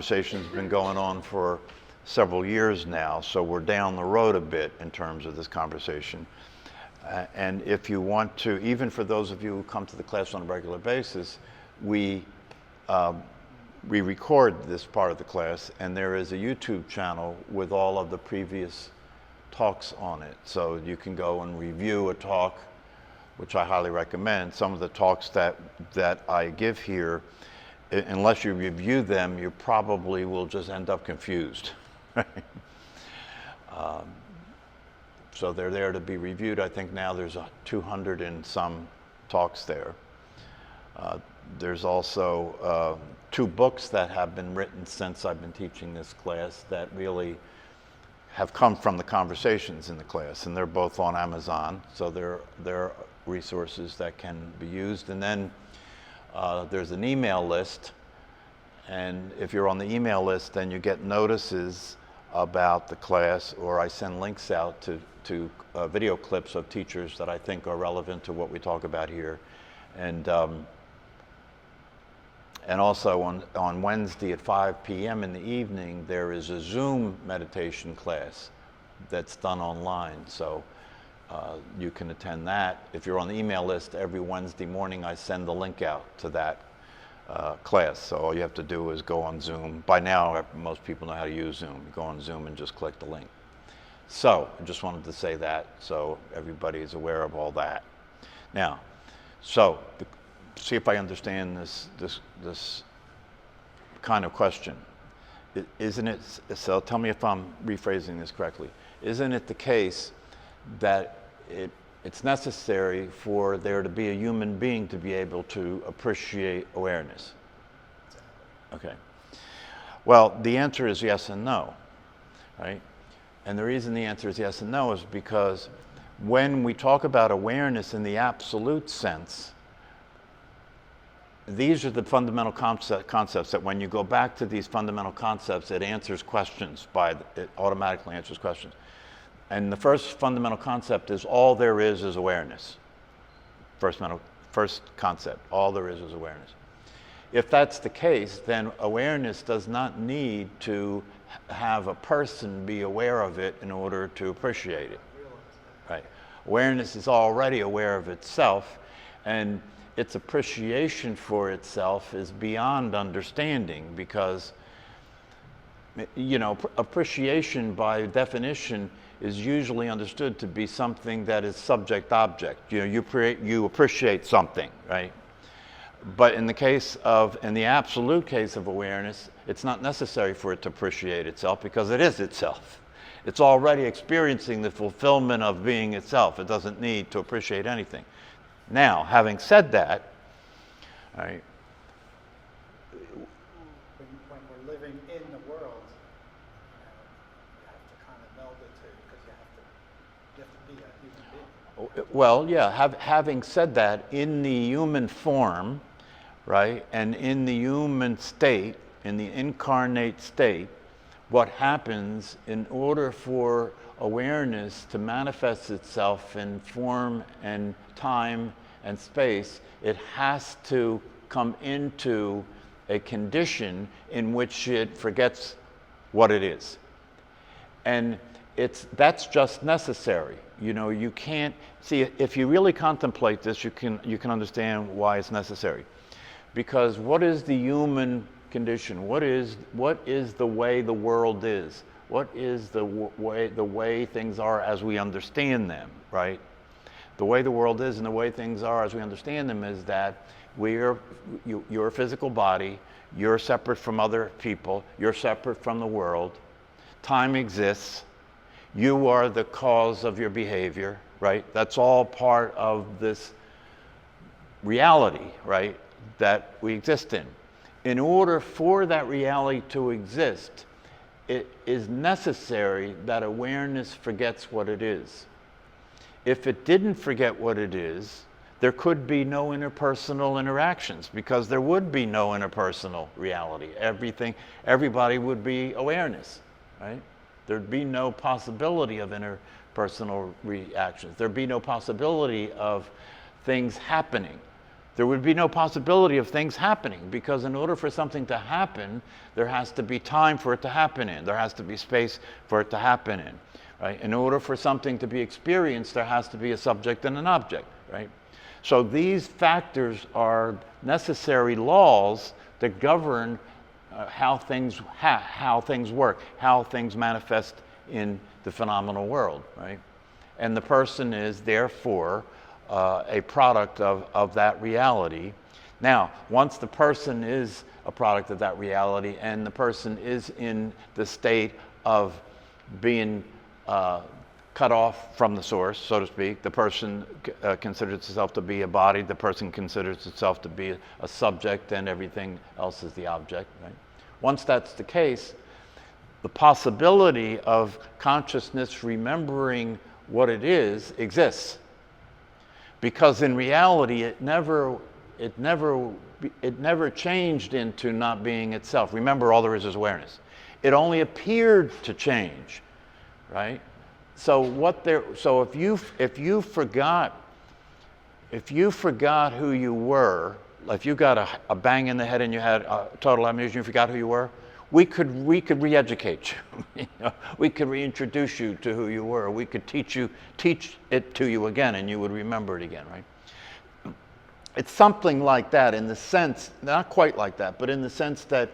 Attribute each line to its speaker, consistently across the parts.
Speaker 1: Conversation's been going on for several years now, so we're down the road a bit in terms of this conversation. And if you want to, even for those of you who come to the class on a regular basis, we record this part of the class, and there is a YouTube channel with all of the previous talks on it. So you can go and review a talk, which I highly recommend. Some of the talks that I give here, unless you review them, you probably will just end up confused. So they're there to be reviewed. I think now there's 200 and some talks there. There's also 2 books that have been written since I've been teaching this class that really have come from the conversations in the class, and they're both on Amazon, so they're resources that can be used. And then there's an email list, and if you're on the email list, then you get notices about the class, or I send links out to video clips of teachers that I think are relevant to what we talk about here. And also on Wednesday at 5 p.m. in the evening, there is a Zoom meditation class that's done online. So you can attend that. If you're on the email list, every Wednesday morning I send the link out to that class. So all you have to do is go on Zoom. By now, most people know how to use Zoom. You go on Zoom and just click the link. So I just wanted to say that so everybody is aware of all that. Now, see if I understand this kind of question. Isn't it, so tell me if I'm rephrasing this correctly. Isn't it the case that it's necessary for there to be a human being to be able to appreciate awareness? Okay. Well, the answer is yes and no, right? And the reason the answer is yes and no is because when we talk about awareness in the absolute sense, these are the fundamental concepts that when you go back to these fundamental concepts, it answers questions it automatically answers questions. And the first fundamental concept is all there is awareness. First concept, all there is awareness. If that's the case, then awareness does not need to have a person be aware of it in order to appreciate it. Right. Awareness is already aware of itself, and its appreciation for itself is beyond understanding, because, you know, appreciation by definition is usually understood to be something that is subject-object. You know, you appreciate something, right? But in the absolute case of awareness, it's not necessary for it to appreciate itself, because it is itself. It's already experiencing the fulfillment of being itself. It doesn't need to appreciate anything. Now, having said that, right,
Speaker 2: when we're living in the world, you have to kind of meld the two, because you have to be a human being.
Speaker 1: Well, yeah, having said that, in the human form, right, and in the human state, in the incarnate state, what happens in order for awareness to manifest itself in form and time and space, it has to come into a condition in which it forgets what it is. And that's just necessary. You know, you can't see, if you really contemplate this, you can understand why it's necessary. Because what is the human condition? What is the way the world is? What is the way things are as we understand them, right? The way the world is and the way things are as we understand them is that you're a physical body, you're separate from other people, you're separate from the world, time exists, you are the cause of your behavior, right? That's all part of this reality, right, that we exist in. In order for that reality to exist, it is necessary that awareness forgets what it is. If it didn't forget what it is, there could be no interpersonal interactions, because there would be no interpersonal reality. Everybody would be awareness, right? There'd be no possibility of interpersonal reactions. There'd be no possibility of things happening, There would be no possibility of things happening, because in order for something to happen, there has to be time for it to happen in. There has to be space for it to happen in, right? In order for something to be experienced, there has to be a subject and an object, right? So these factors are necessary laws that govern how things work, how things manifest in the phenomenal world, right? And the person is therefore a product of that reality. Now, once the person is a product of that reality and the person is in the state of being cut off from the source, so to speak, the person considers itself to be a body, the person considers itself to be a subject, and everything else is the object, right? Once that's the case, the possibility of consciousness remembering what it is exists. Because in reality, it never changed into not being itself. Remember, all there is awareness. It only appeared to change, right? So if you forgot who you were, if you got a bang in the head and you had total amnesia, you forgot who you were, we could re-educate you. You know? We could reintroduce you to who you were. We could teach it to you again, and you would remember it again, right? It's something like that, in the sense, not quite like that, but in the sense that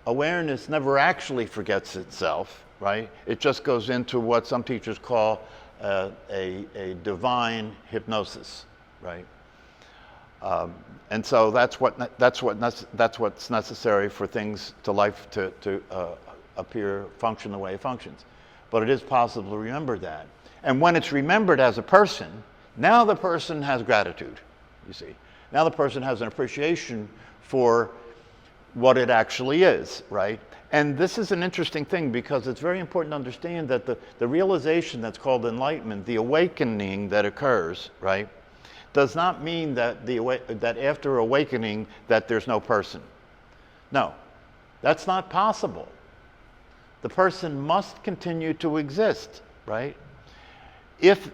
Speaker 1: awareness never actually forgets itself, right? It just goes into what some teachers call a divine hypnosis, right? And so that's what's necessary for things to life to function the way it functions. But it is possible to remember that. And when it's remembered as a person, now the person has gratitude, you see. Now the person has an appreciation for what it actually is, right? And this is an interesting thing, because it's very important to understand that the realization that's called enlightenment, the awakening that occurs, right, does not mean that that after awakening that there's no person. No, that's not possible. The person must continue to exist, right? If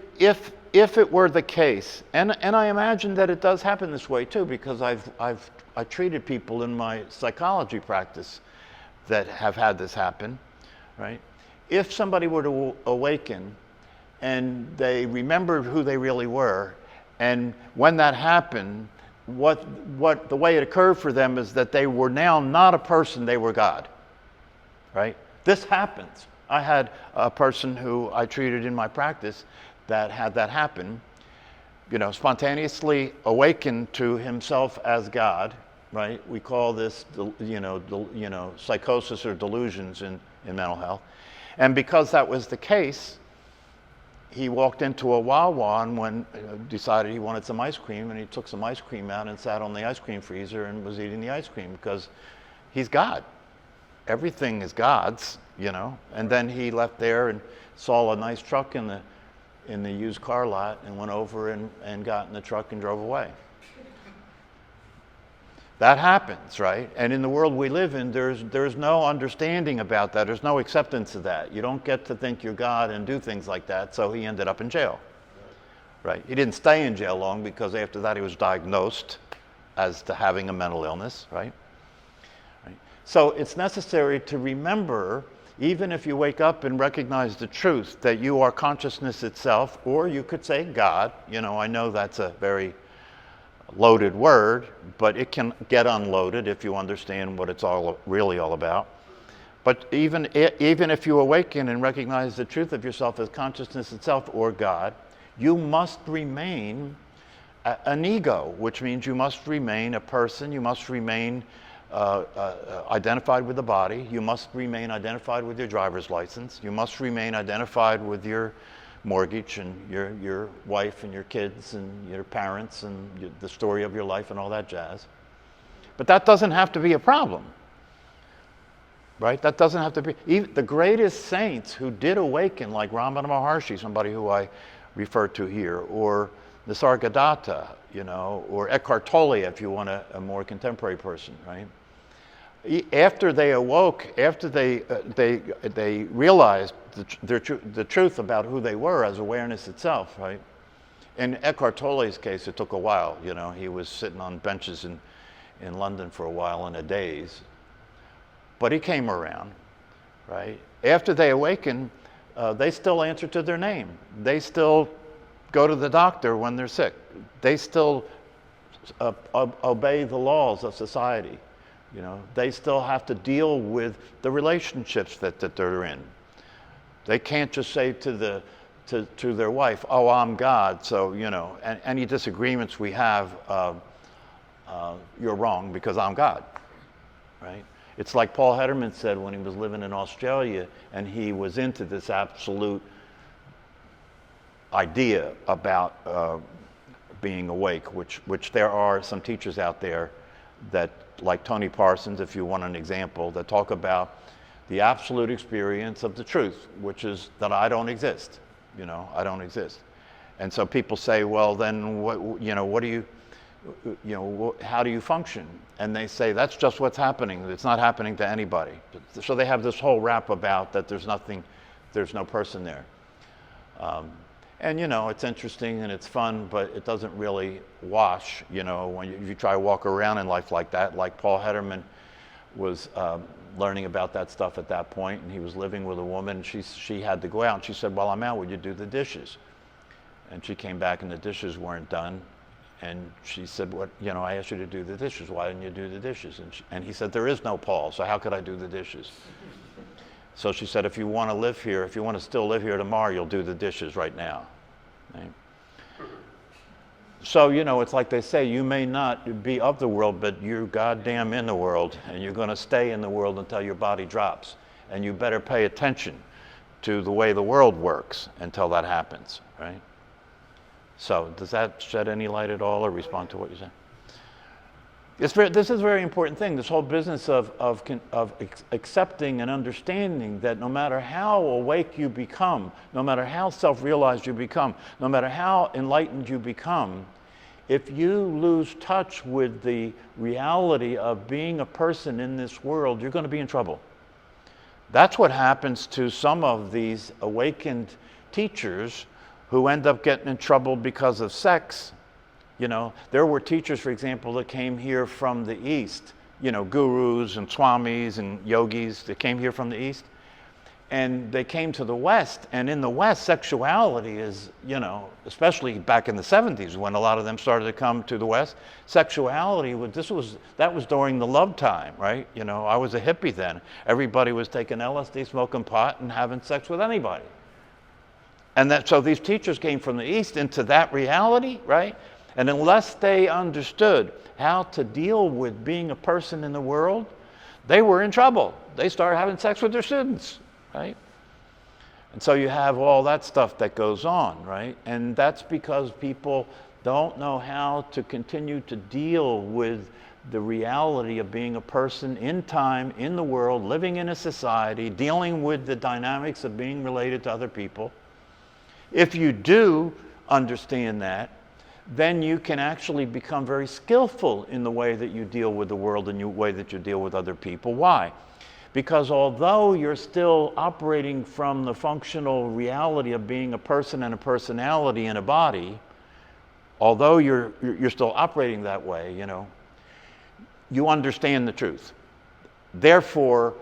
Speaker 1: it were the case, and I imagine that it does happen this way too, because I've treated people in my psychology practice that have had this happen, right? If somebody were to awaken and they remembered who they really were, and when that happened, the way it occurred for them is that they were now not a person, they were God, right? This happens. I had a person who I treated in my practice that had that happen, you know, spontaneously awakened to himself as God, right? We call this, psychosis or delusions in mental health. And because that was the case, he walked into a Wawa and decided he wanted some ice cream, and he took some ice cream out and sat on the ice cream freezer and was eating the ice cream, because he's God. Everything is God's, you know. And then he left there and saw a nice truck in the used car lot and went over and got in the truck and drove away. That happens, right? And in the world we live in, there's no understanding about that. There's no acceptance of that. You don't get to think you're God and do things like that. So he ended up in jail, right? He didn't stay in jail long, because after that he was diagnosed as to having a mental illness, right? So it's necessary to remember, even if you wake up and recognize the truth that you are consciousness itself, or you could say God. You know, I know that's a very loaded word, but it can get unloaded if you understand what it's really all about. But even if you awaken and recognize the truth of yourself as consciousness itself or God, you must remain an ego, which means you must remain a person. You must remain identified with the body. You must remain identified with your driver's license. You must remain identified with your mortgage and your wife and your kids and your parents and the story of your life and all that jazz. But that doesn't have to be a problem, right? That doesn't have to be. Even the greatest saints who did awaken, like Ramana Maharshi, somebody who I refer to here, or Nisargadatta, you know, or Eckhart Tolle, if you want a more contemporary person, right? After they awoke, after they realized the truth about who they were as awareness itself, right? In Eckhart Tolle's case, it took a while. You know, he was sitting on benches in London for a while in a daze, but he came around, right? After they awaken, they still answer to their name. They still go to the doctor when they're sick. They still obey the laws of society. You know, they still have to deal with the relationships that they're in. They can't just say to their wife, "Oh, I'm God, so you know, and any disagreements we have, you're wrong because I'm God," right? It's like Paul Hederman said when he was living in Australia, and he was into this absolute idea about being awake, which there are some teachers out there that, like Tony Parsons, if you want an example, that talk about the absolute experience of the truth, which is that I don't exist. You know, I don't exist. And so people say, well, then what do you, how do you function? And they say, that's just what's happening. It's not happening to anybody. So they have this whole rap about that there's no person there. And you know, it's interesting and it's fun, but it doesn't really wash, you know, when you try to walk around in life like that. Like Paul Hederman was learning about that stuff at that point, and he was living with a woman. She had to go out, and she said, well, I'm out, would you do the dishes? And she came back and the dishes weren't done. And she said, what, you know, I asked you to do the dishes, why didn't you do the dishes? And he said, there is no Paul, so how could I do the dishes? So she said, if you want to live here, if you want to still live here tomorrow, you'll do the dishes right now. Right? So, you know, it's like they say, you may not be of the world, but you're goddamn in the world, and you're going to stay in the world until your body drops. And you better pay attention to the way the world works until that happens, right? So, does that shed any light at all or respond to what you said? This is a very important thing, this whole business of accepting and understanding that no matter how awake you become, no matter how self-realized you become, no matter how enlightened you become, if you lose touch with the reality of being a person in this world, you're going to be in trouble. That's what happens to some of these awakened teachers who end up getting in trouble because of sex. You know, there were teachers, for example, that came here from the East, you know, gurus and swamis and yogis that came here from the East. And they came to the West, and in the West, sexuality is, you know, especially back in the 70s when a lot of them started to come to the West, sexuality, that was during the love time, right? You know, I was a hippie then. Everybody was taking LSD, smoking pot, and having sex with anybody. And so these teachers came from the East into that reality, right? And unless they understood how to deal with being a person in the world, they were in trouble. They started having sex with their students, right? And so you have all that stuff that goes on, right? And that's because people don't know how to continue to deal with the reality of being a person in time, in the world, living in a society, dealing with the dynamics of being related to other people. If you do understand that, then you can actually become very skillful in the way that you deal with the world and the way that you deal with other people. Why? Because although you're still operating from the functional reality of being a person and a personality in a body, although you're still operating that way, you know, you understand the truth. Therefore,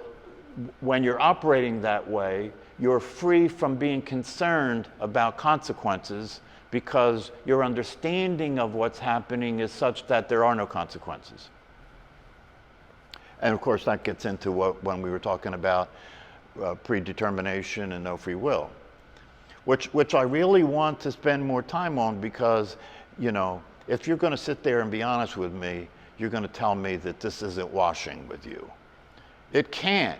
Speaker 1: when you're operating that way, you're free from being concerned about consequences, because your understanding of what's happening is such that there are no consequences. And of course, that gets into when we were talking about predetermination and no free will, which I really want to spend more time on, because, you know, if you're going to sit there and be honest with me, you're going to tell me that this isn't washing with you. It can't,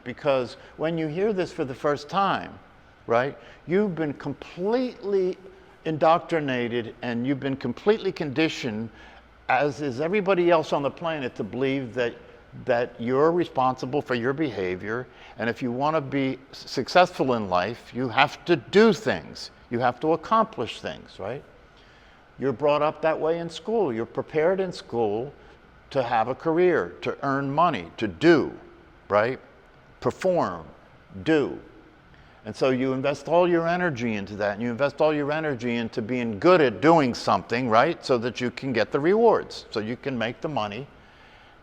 Speaker 1: because when you hear this for the first time, right, you've been completely indoctrinated and you've been completely conditioned, as is everybody else on the planet, to believe that you're responsible for your behavior, and if you want to be successful in life, you have to do things. You have to accomplish things, right? You're brought up that way in school. You're prepared in school to have a career, to earn money, to do, right? Perform, do. And so you invest all your energy into that, and you invest all your energy into being good at doing something, right? So that you can get the rewards, so you can make the money.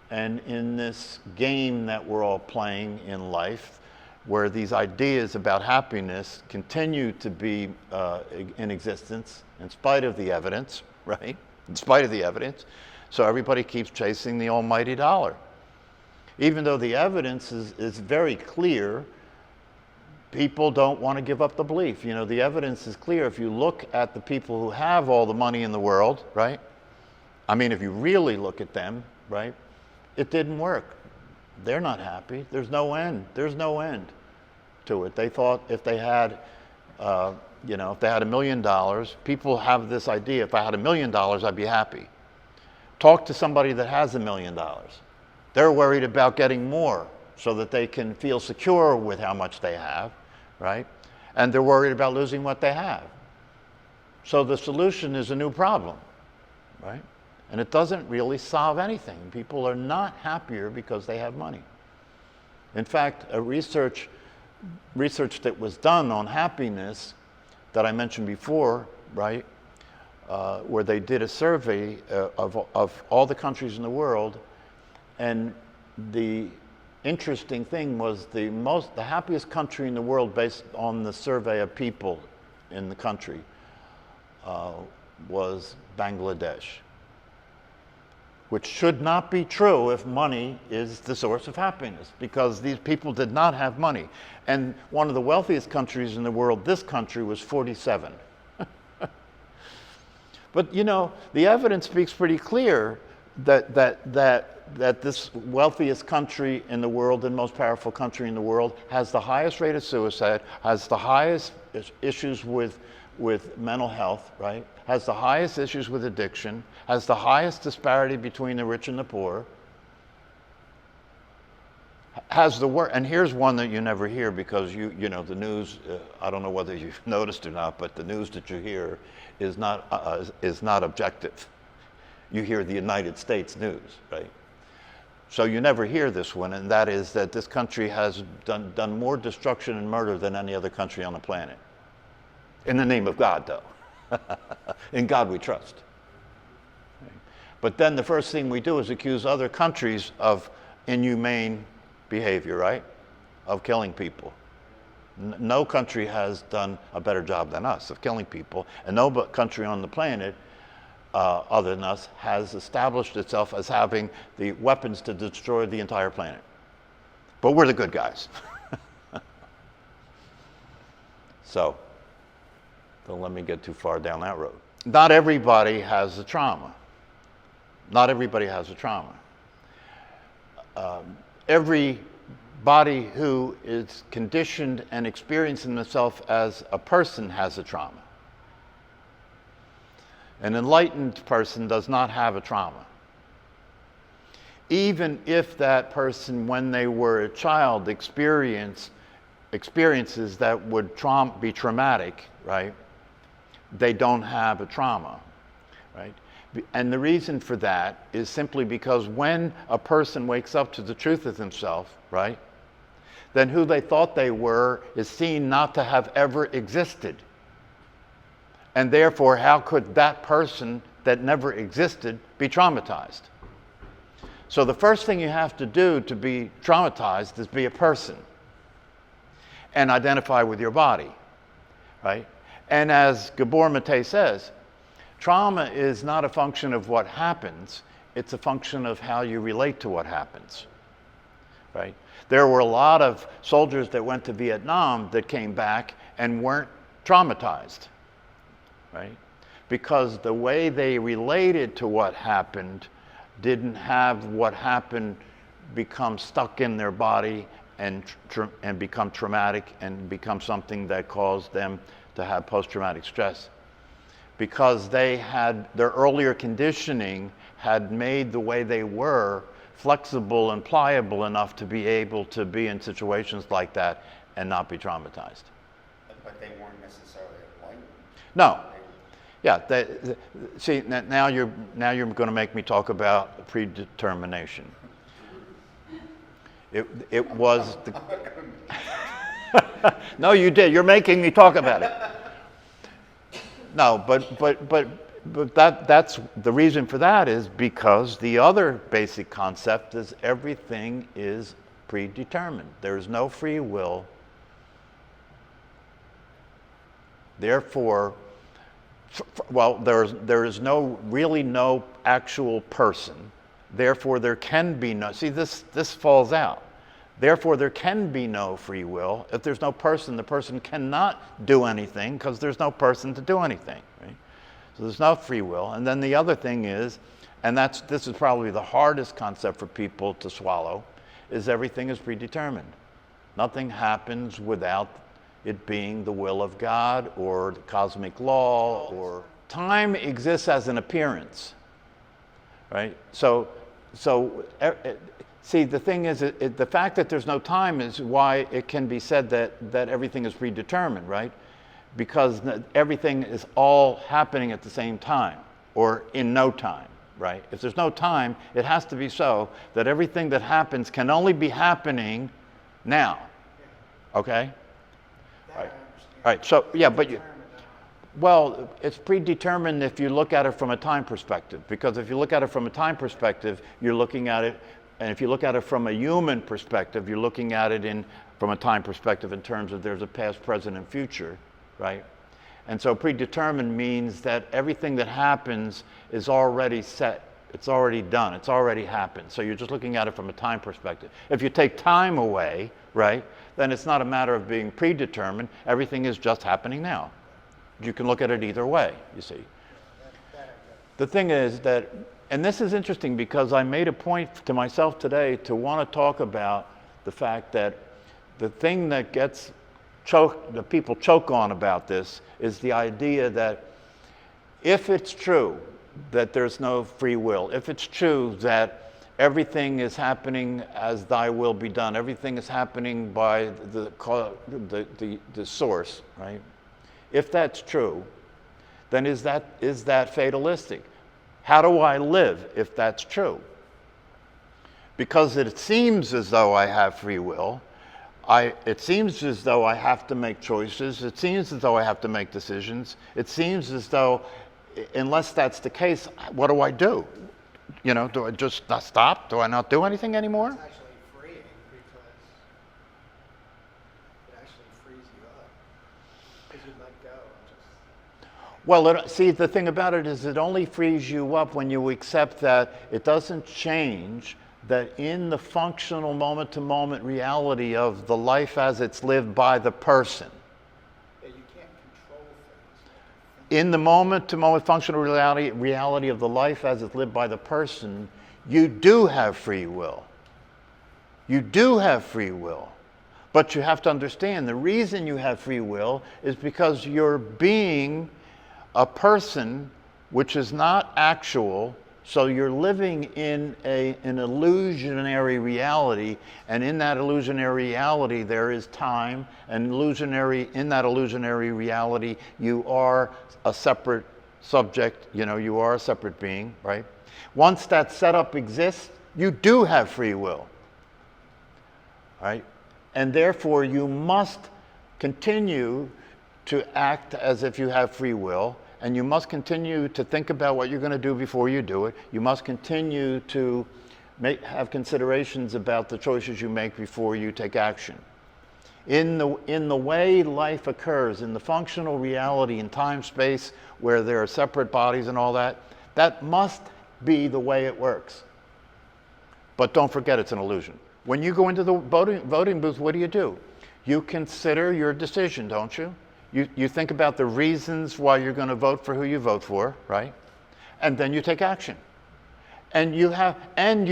Speaker 1: And in this game that we're all playing in life, where these ideas about happiness continue to be in existence in spite of the evidence, right? In spite of the evidence. So everybody keeps chasing the almighty dollar. Even though the evidence is very clear, people don't want to give up the belief. You know, the evidence is clear. If you look at the people who have all the money in the world, right? I mean, if you really look at them, right? It didn't work. They're not happy. There's no end. There's no end to it. They thought if they had, if they had $1 million, people have this idea, if I had $1 million, I'd be happy. Talk to somebody that has $1 million. They're worried about getting more so that they can feel secure with how much they have, right? And they're worried about losing what they have. So the solution is a new problem, right? And it doesn't really solve anything. People are not happier because they have money. In fact, a research that was done on happiness that I mentioned before, right, where they did a survey of all the countries in the world, and the interesting thing was the happiest country in the world based on the survey of people in the country was Bangladesh. Which should not be true if money is the source of happiness, because these people did not have money. And one of the wealthiest countries in the world, this country, was 47. But you know, the evidence speaks pretty clear that this wealthiest country in the world and most powerful country in the world has the highest rate of suicide, has the highest issues with mental health, right? Has the highest issues with addiction, has the highest disparity between the rich and the poor, has the worst, and here's one that you never hear because you know the news, I don't know whether you've noticed or not, but the news that you hear is not objective. You hear the United States news, right? So you never hear this one, and that is that this country has done more destruction and murder than any other country on the planet. In the name of God, though. In God we trust. But then the first thing we do is accuse other countries of inhumane behavior, right? Of killing people. No country has done a better job than us of killing people, and no country on the planet other than us has established itself as having the weapons to destroy the entire planet. But we're the good guys. So, don't let me get too far down that road. Not everybody has a trauma. Not everybody has a trauma. Everybody who is conditioned and experiencing themselves as a person has a trauma. An enlightened person does not have a trauma. Even if that person, when they were a child, experiences that would be traumatic, right? They don't have a trauma, right? And the reason for that is simply because when a person wakes up to the truth of himself, right, then who they thought they were is seen not to have ever existed. And therefore, how could that person that never existed be traumatized? So the first thing you have to do to be traumatized is be a person and identify with your body, right? And as Gabor Mate says, trauma is not a function of what happens, it's a function of how you relate to what happens, right? There were a lot of soldiers that went to Vietnam that came back and weren't traumatized, right? Because the way they related to what happened didn't have what happened become stuck in their body and become traumatic and become something that caused them to have post-traumatic stress, because they had their earlier conditioning had made the way they were flexible and pliable enough to be able to be in situations like that and not be traumatized.
Speaker 3: But they weren't necessarily enlightened.
Speaker 1: No. Yeah. See, now you're going to make me talk about predetermination. It was the No, you did. You're making me talk about it. No, but that's the reason for that is because the other basic concept is everything is predetermined. There's no free will. Therefore, well, there is really no actual person. Therefore, there can be no. See, this falls out. Therefore, there can be no free will. If there's no person, the person cannot do anything because there's no person to do anything. Right? So there's no free will. And then the other thing is, and this is probably the hardest concept for people to swallow, is everything is predetermined. Nothing happens without it being the will of God or the cosmic law, or time exists as an appearance, right? So see, the thing is, the fact that there's no time is why it can be said that everything is predetermined, right? Because everything is all happening at the same time, or in no time, right? If there's no time, it has to be so that everything that happens can only be happening now, okay? All right, so, yeah, but well, it's predetermined if you look at it from a time perspective, because if you look at it from a time perspective, you're looking at it, and if you look at it from a human perspective, you're looking at it from a time perspective in terms of there's a past, present, and future, right? And so predetermined means that everything that happens is already set. It's already done. It's already happened. So you're just looking at it from a time perspective. If you take time away, right, then it's not a matter of being predetermined. Everything is just happening now. You can look at it either way, you see. The thing is that, and this is interesting because I made a point to myself today to want to talk about the fact that the thing that the people choke on about this is the idea that if it's true that there's no free will, if it's true that everything is happening as thy will be done, everything is happening by the source, right? If that's true, then is that fatalistic? How do I live if that's true? Because it seems as though I have free will. It seems as though I have to make choices. It seems as though I have to make decisions. It seems as though, unless that's the case, what do I do? You know, do I just not stop? Do I not do anything anymore?
Speaker 2: It's actually freeing because it actually frees you up. Because you let go and just...
Speaker 1: Well, see, the thing about it is it only frees you up when you accept that it doesn't change, that in the functional moment-to-moment reality of the life as it's lived by the person.
Speaker 2: Yeah, you can't control things.
Speaker 1: In the moment-to-moment functional reality of the life as it's lived by the person, you do have free will. You do have free will. But you have to understand the reason you have free will is because you're being a person which is not actual. So you're living in an illusionary reality, and in that illusionary reality there is time, and in that illusionary reality you are a separate subject, you are a separate being, right? Once that setup exists, you do have free will, right? And therefore you must continue to act as if you have free will. And you must continue to think about what you're going to do before you do it. You must continue to have considerations about the choices you make before you take action. In the way life occurs, in the functional reality in time, space, where there are separate bodies and all that, that must be the way it works. But don't forget it's an illusion. When you go into the voting booth, what do? You consider your decision, don't you? You think about the reasons why you're going to vote for who you vote for, right? And then you take action. And you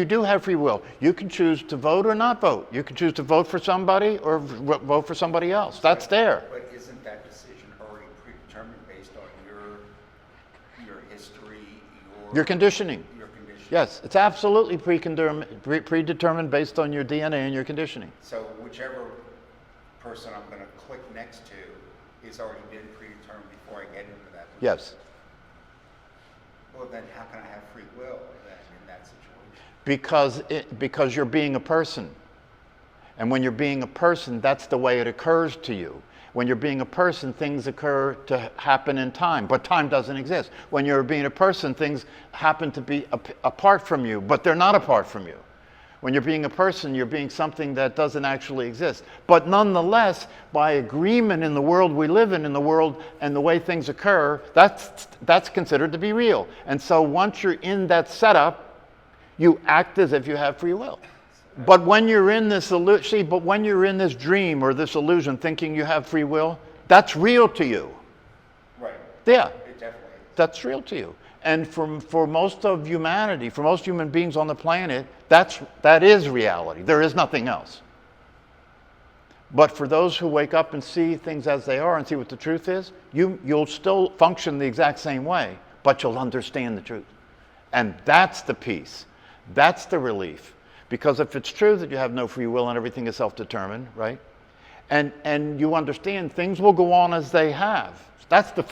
Speaker 1: do have free will. You can choose to vote or not vote. You can choose to vote for somebody or vote for somebody else. That's there.
Speaker 3: But isn't that decision already predetermined based on your history,
Speaker 1: your conditioning?
Speaker 3: Your conditioning.
Speaker 1: Yes, it's absolutely predetermined based on your DNA and your conditioning.
Speaker 3: So whichever person I'm going to click next to is already been predetermined before I get into that position.
Speaker 1: Yes.
Speaker 3: Well, then how can I have free will then in that situation?
Speaker 1: Because you're being a person. And when you're being a person, that's the way it occurs to you. When you're being a person, things occur to happen in time, but time doesn't exist. When you're being a person, things happen to be apart from you, but they're not apart from you. When you're being a person, you're being something that doesn't actually exist. But nonetheless, by agreement in the world we live in the world and the way things occur, that's considered to be real. And so once you're in that setup, you act as if you have free will. But when you're in this when you're in this dream or this illusion thinking you have free will, that's real to you.
Speaker 3: Right.
Speaker 1: Yeah.
Speaker 3: It definitely is.
Speaker 1: That's real to you. And for most of humanity, for most human beings on the planet, that is reality. There is nothing else. But for those who wake up and see things as they are and see what the truth is, you'll still function the exact same way, but you'll understand the truth. And that's the peace. That's the relief. Because if it's true that you have no free will and everything is self-determined, right? And you understand things will go on as they have. That's the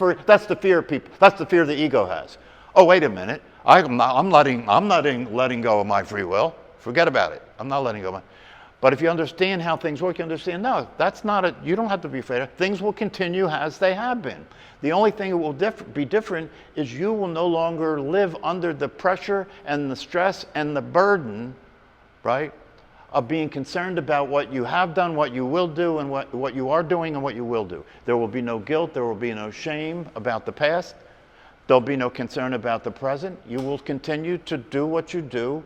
Speaker 1: fear people. That's the fear the ego has. Oh, wait a minute. I'm not letting go of my free will. Forget about it. I'm not letting go of my. But if you understand how things work, you understand, no, that's not it. You don't have to be afraid of. Things will continue as they have been. The only thing that will be different is you will no longer live under the pressure and the stress and the burden, right, of being concerned about what you have done, what you will do, and what you are doing and what you will do. There will be no guilt. There will be no shame about the past. There'll be no concern about the present. You will continue to do what you do.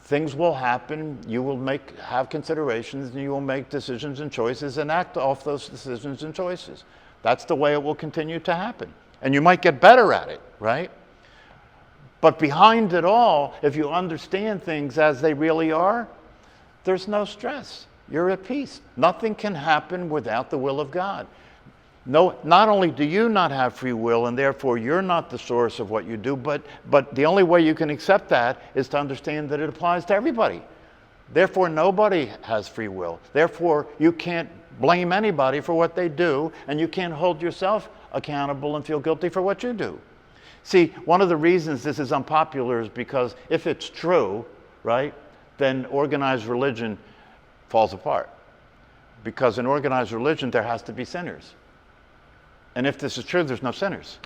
Speaker 1: Things will happen. You will have considerations, and you will make decisions and choices and act off those decisions and choices. That's the way it will continue to happen. And you might get better at it, right? But behind it all, if you understand things as they really are, there's no stress. You're at peace. Nothing can happen without the will of God. No, not only do you not have free will, and therefore you're not the source of what you do, but the only way you can accept that is to understand that it applies to everybody. Therefore, nobody has free will. Therefore, you can't blame anybody for what they do, and you can't hold yourself accountable and feel guilty for what you do. See, one of the reasons this is unpopular is because if it's true, right, then organized religion falls apart. Because in organized religion, there has to be sinners. And if this is true, there's no sinners.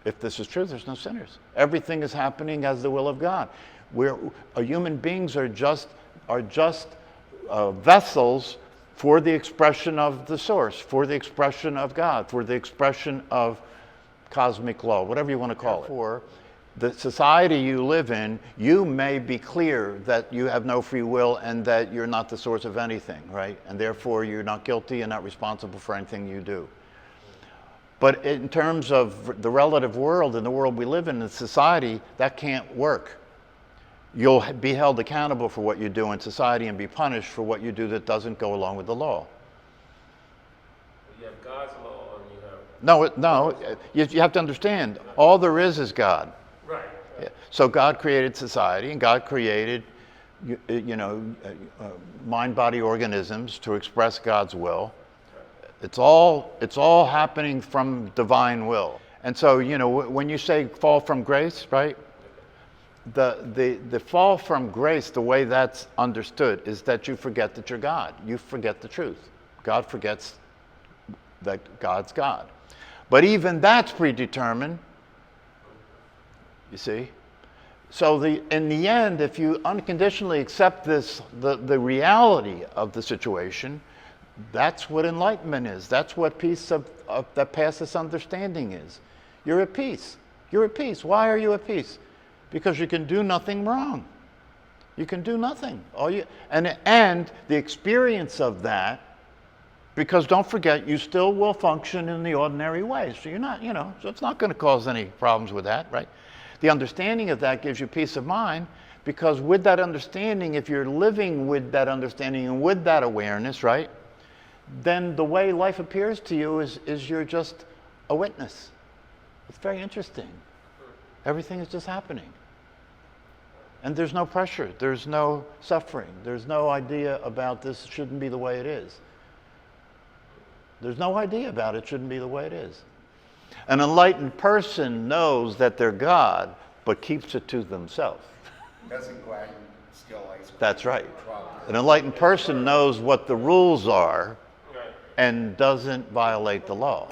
Speaker 1: If this is true, there's no sinners. Everything is happening as the will of God. Human beings are just vessels for the expression of the source, for the expression of God, for the expression of cosmic law, whatever you want to call it. For the society you live in, you may be clear that you have no free will and that you're not the source of anything, right? And therefore you're not guilty and not responsible for anything you do. But in terms of the relative world and the world we live in society, that can't work. You'll be held accountable for what you do in society and be punished for what you do that doesn't go along with the law.
Speaker 4: You have God's law and you have...
Speaker 1: You have to understand, all there is God.
Speaker 4: Right.
Speaker 1: Yeah. So God created society, and God created, mind-body organisms to express God's will. It's all happening from divine will. And so, when you say fall from grace, right? The fall from grace, the way that's understood, is that you forget that you're God. You forget the truth. God forgets that God's God. But even that's predetermined. You see? So in the end, if you unconditionally accept the reality of the situation, that's what enlightenment is. That's what peace that passes understanding is. You're at peace. You're at peace. Why are you at peace? Because you can do nothing wrong. You can do nothing. And the experience of that, because don't forget, you still will function in the ordinary way. So you're not, so it's not going to cause any problems with that, right? The understanding of that gives you peace of mind, because with that understanding, if you're living with that understanding and with that awareness, right, then the way life appears to you is you're just a witness. It's very interesting. Everything is just happening. And there's no pressure. There's no suffering. There's no idea about this shouldn't be the way it is. There's no idea about it shouldn't be the way it is. An enlightened person knows that they're God, but keeps it to themselves.
Speaker 3: Doesn't go out and steal ice cream.
Speaker 1: That's right.
Speaker 3: Rob
Speaker 1: An enlightened person knows what the rules are
Speaker 4: Right.
Speaker 1: and doesn't violate the law.